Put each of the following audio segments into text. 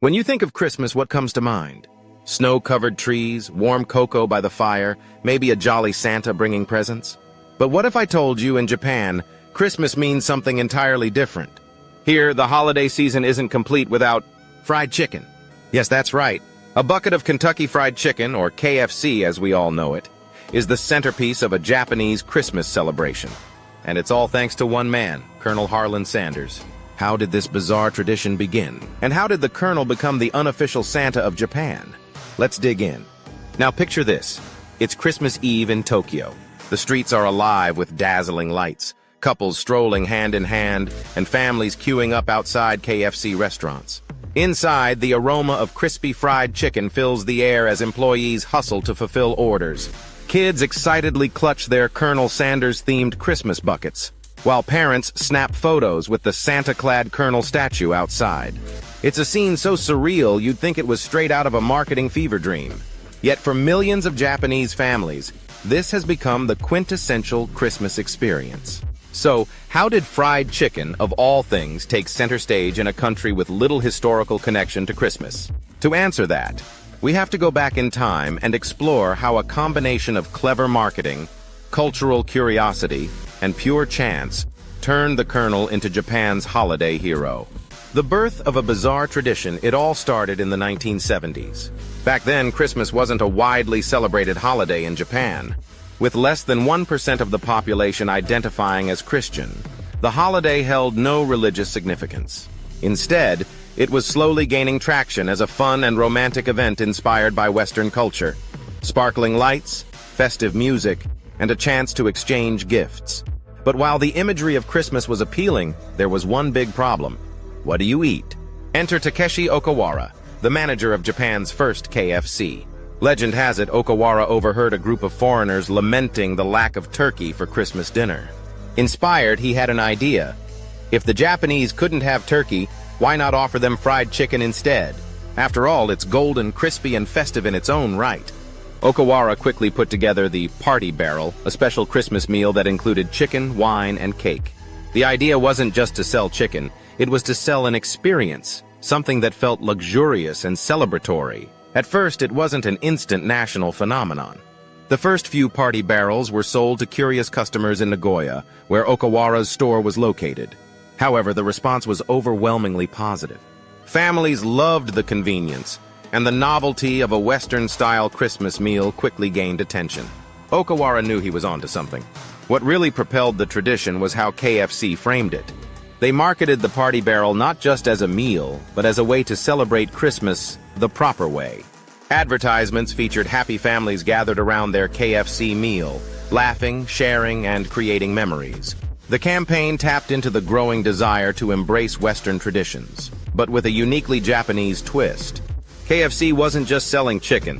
When you think of Christmas, what comes to mind? Snow-covered trees, warm cocoa by the fire, maybe a jolly Santa bringing presents? But what if I told you in Japan, Christmas means something entirely different? Here, the holiday season isn't complete without fried chicken. Yes, that's right. A bucket of Kentucky Fried Chicken, or KFC as we all know it, is the centerpiece of a Japanese Christmas celebration. And it's all thanks to one man, Colonel Harland Sanders. How did this bizarre tradition begin? And how did the Colonel become the unofficial Santa of Japan? Let's dig in. Now picture this. It's Christmas Eve in Tokyo. The streets are alive with dazzling lights, couples strolling hand in hand, and families queuing up outside KFC restaurants. Inside, the aroma of crispy fried chicken fills the air as employees hustle to fulfill orders. Kids excitedly clutch their Colonel Sanders-themed Christmas buckets, while parents snap photos with the Santa-clad Colonel statue outside. It's a scene so surreal you'd think it was straight out of a marketing fever dream. Yet for millions of Japanese families, this has become the quintessential Christmas experience. So, how did fried chicken, of all things, take center stage in a country with little historical connection to Christmas? To answer that, we have to go back in time and explore how a combination of clever marketing, cultural curiosity, and pure chance turned the Colonel into Japan's holiday hero. The birth of a bizarre tradition, it all started in the 1970s. Back then, Christmas wasn't a widely celebrated holiday in Japan. With less than 1% of the population identifying as Christian, the holiday held no religious significance. Instead, it was slowly gaining traction as a fun and romantic event inspired by Western culture. Sparkling lights, festive music, and a chance to exchange gifts. But while the imagery of Christmas was appealing, there was one big problem. What do you eat? Enter Takeshi Okawara, the manager of Japan's first KFC. Legend has it, Okawara overheard a group of foreigners lamenting the lack of turkey for Christmas dinner. Inspired, he had an idea. If the Japanese couldn't have turkey, why not offer them fried chicken instead? After all, it's golden, crispy, and festive in its own right. Okawara quickly put together the Party Barrel, a special Christmas meal that included chicken, wine, and cake. The idea wasn't just to sell chicken, it was to sell an experience, something that felt luxurious and celebratory. At first, it wasn't an instant national phenomenon. The first few Party Barrels were sold to curious customers in Nagoya, where Okawara's store was located. However, the response was overwhelmingly positive. Families loved the convenience, and the novelty of a Western-style Christmas meal quickly gained attention. Okawara knew he was onto something. What really propelled the tradition was how KFC framed it. They marketed the Party Barrel not just as a meal, but as a way to celebrate Christmas the proper way. Advertisements featured happy families gathered around their KFC meal, laughing, sharing, and creating memories. The campaign tapped into the growing desire to embrace Western traditions, but with a uniquely Japanese twist. KFC wasn't just selling chicken,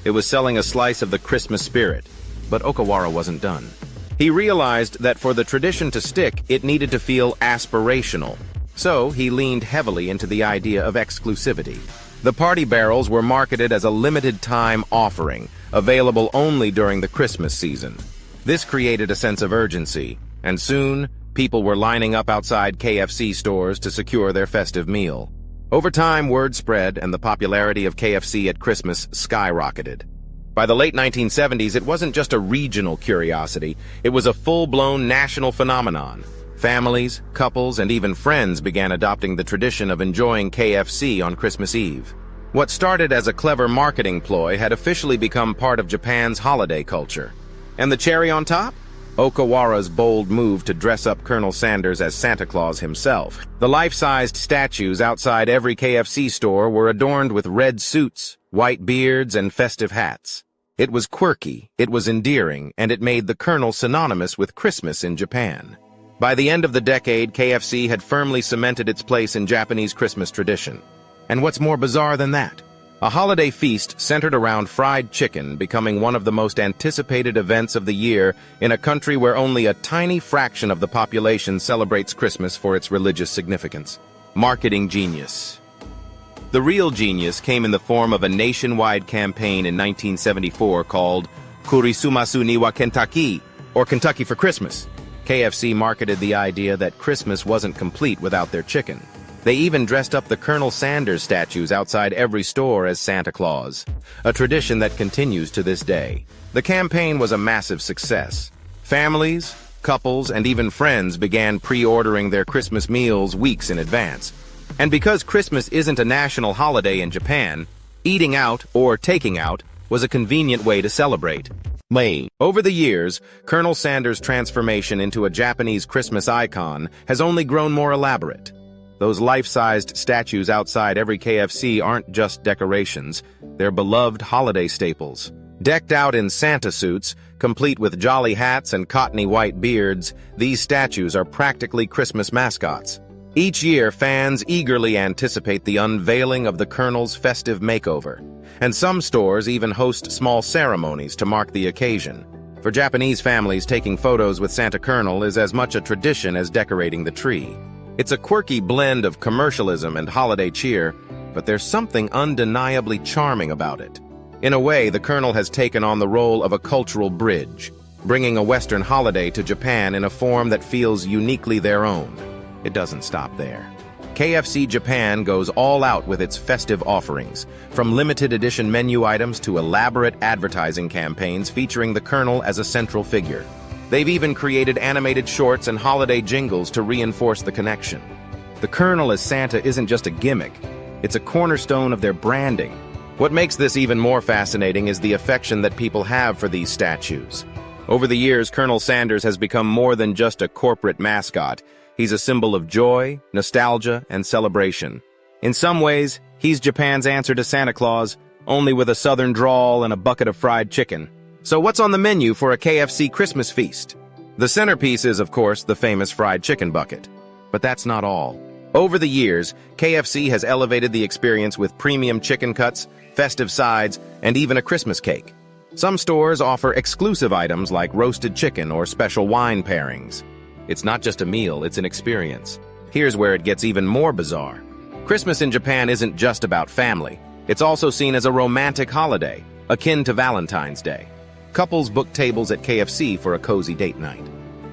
it was selling a slice of the Christmas spirit. But Okawara wasn't done. He realized that for the tradition to stick, it needed to feel aspirational. So he leaned heavily into the idea of exclusivity. The Party Barrels were marketed as a limited-time offering, available only during the Christmas season. This created a sense of urgency, and soon, people were lining up outside KFC stores to secure their festive meal. Over time, word spread, and the popularity of KFC at Christmas skyrocketed. By the late 1970s, it wasn't just a regional curiosity, it was a full-blown national phenomenon. Families, couples, and even friends began adopting the tradition of enjoying KFC on Christmas Eve. What started as a clever marketing ploy had officially become part of Japan's holiday culture. And the cherry on top? Okawara's bold move to dress up Colonel Sanders as Santa Claus himself. The life-sized statues outside every KFC store were adorned with red suits, white beards, and festive hats. It was quirky, it was endearing, and it made the Colonel synonymous with Christmas in Japan. By the end of the decade, KFC had firmly cemented its place in Japanese Christmas tradition. And what's more bizarre than that? A holiday feast centered around fried chicken becoming one of the most anticipated events of the year in a country where only a tiny fraction of the population celebrates Christmas for its religious significance. Marketing genius. The real genius came in the form of a nationwide campaign in 1974 called Kurisumasu ni wa Kentucky, or Kentucky for Christmas. KFC marketed the idea that Christmas wasn't complete without their chicken. They even dressed up the Colonel Sanders statues outside every store as Santa Claus, a tradition that continues to this day. The campaign was a massive success. Families, couples, and even friends began pre-ordering their Christmas meals weeks in advance. And because Christmas isn't a national holiday in Japan, eating out or taking out was a convenient way to celebrate. Over the years, Colonel Sanders' transformation into a Japanese Christmas icon has only grown more elaborate. Those life-sized statues outside every KFC aren't just decorations, they're beloved holiday staples. Decked out in Santa suits, complete with jolly hats and cottony white beards, these statues are practically Christmas mascots. Each year, fans eagerly anticipate the unveiling of the Colonel's festive makeover, and some stores even host small ceremonies to mark the occasion. For Japanese families, taking photos with Santa Colonel is as much a tradition as decorating the tree. It's a quirky blend of commercialism and holiday cheer, but there's something undeniably charming about it. In a way, the Colonel has taken on the role of a cultural bridge, bringing a Western holiday to Japan in a form that feels uniquely their own. It doesn't stop there. KFC Japan goes all out with its festive offerings, from limited edition menu items to elaborate advertising campaigns featuring the Colonel as a central figure. They've even created animated shorts and holiday jingles to reinforce the connection. The Colonel as Santa isn't just a gimmick, it's a cornerstone of their branding. What makes this even more fascinating is the affection that people have for these statues. Over the years, Colonel Sanders has become more than just a corporate mascot. He's a symbol of joy, nostalgia, and celebration. In some ways, he's Japan's answer to Santa Claus, only with a southern drawl and a bucket of fried chicken. So what's on the menu for a KFC Christmas feast? The centerpiece is, of course, the famous fried chicken bucket. But that's not all. Over the years, KFC has elevated the experience with premium chicken cuts, festive sides, and even a Christmas cake. Some stores offer exclusive items like roasted chicken or special wine pairings. It's not just a meal, it's an experience. Here's where it gets even more bizarre. Christmas in Japan isn't just about family. It's also seen as a romantic holiday, akin to Valentine's Day. Couples book tables at KFC for a cozy date night.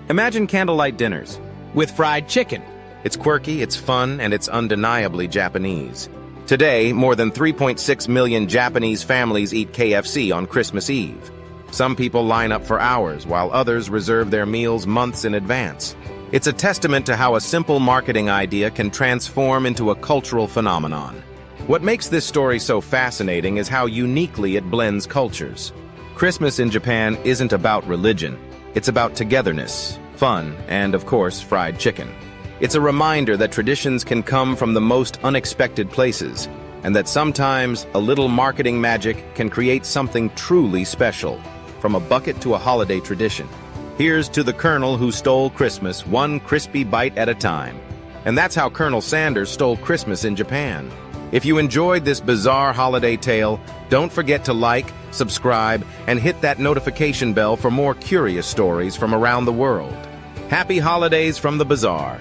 Imagine candlelight dinners with fried chicken. It's quirky, it's fun, and it's undeniably Japanese. Today, more than 3.6 million Japanese families eat KFC on Christmas Eve. Some people line up for hours, while others reserve their meals months in advance. It's a testament to how a simple marketing idea can transform into a cultural phenomenon. What makes this story so fascinating is how uniquely it blends cultures. Christmas in Japan isn't about religion. It's about togetherness, fun, and, of course, fried chicken. It's a reminder that traditions can come from the most unexpected places, and that sometimes a little marketing magic can create something truly special. From a bucket to a holiday tradition. Here's to the Colonel who stole Christmas one crispy bite at a time. And that's how Colonel Sanders stole Christmas in Japan. If you enjoyed this bizarre holiday tale, don't forget to like, subscribe, and hit that notification bell for more curious stories from around the world. Happy holidays from the Bazaar.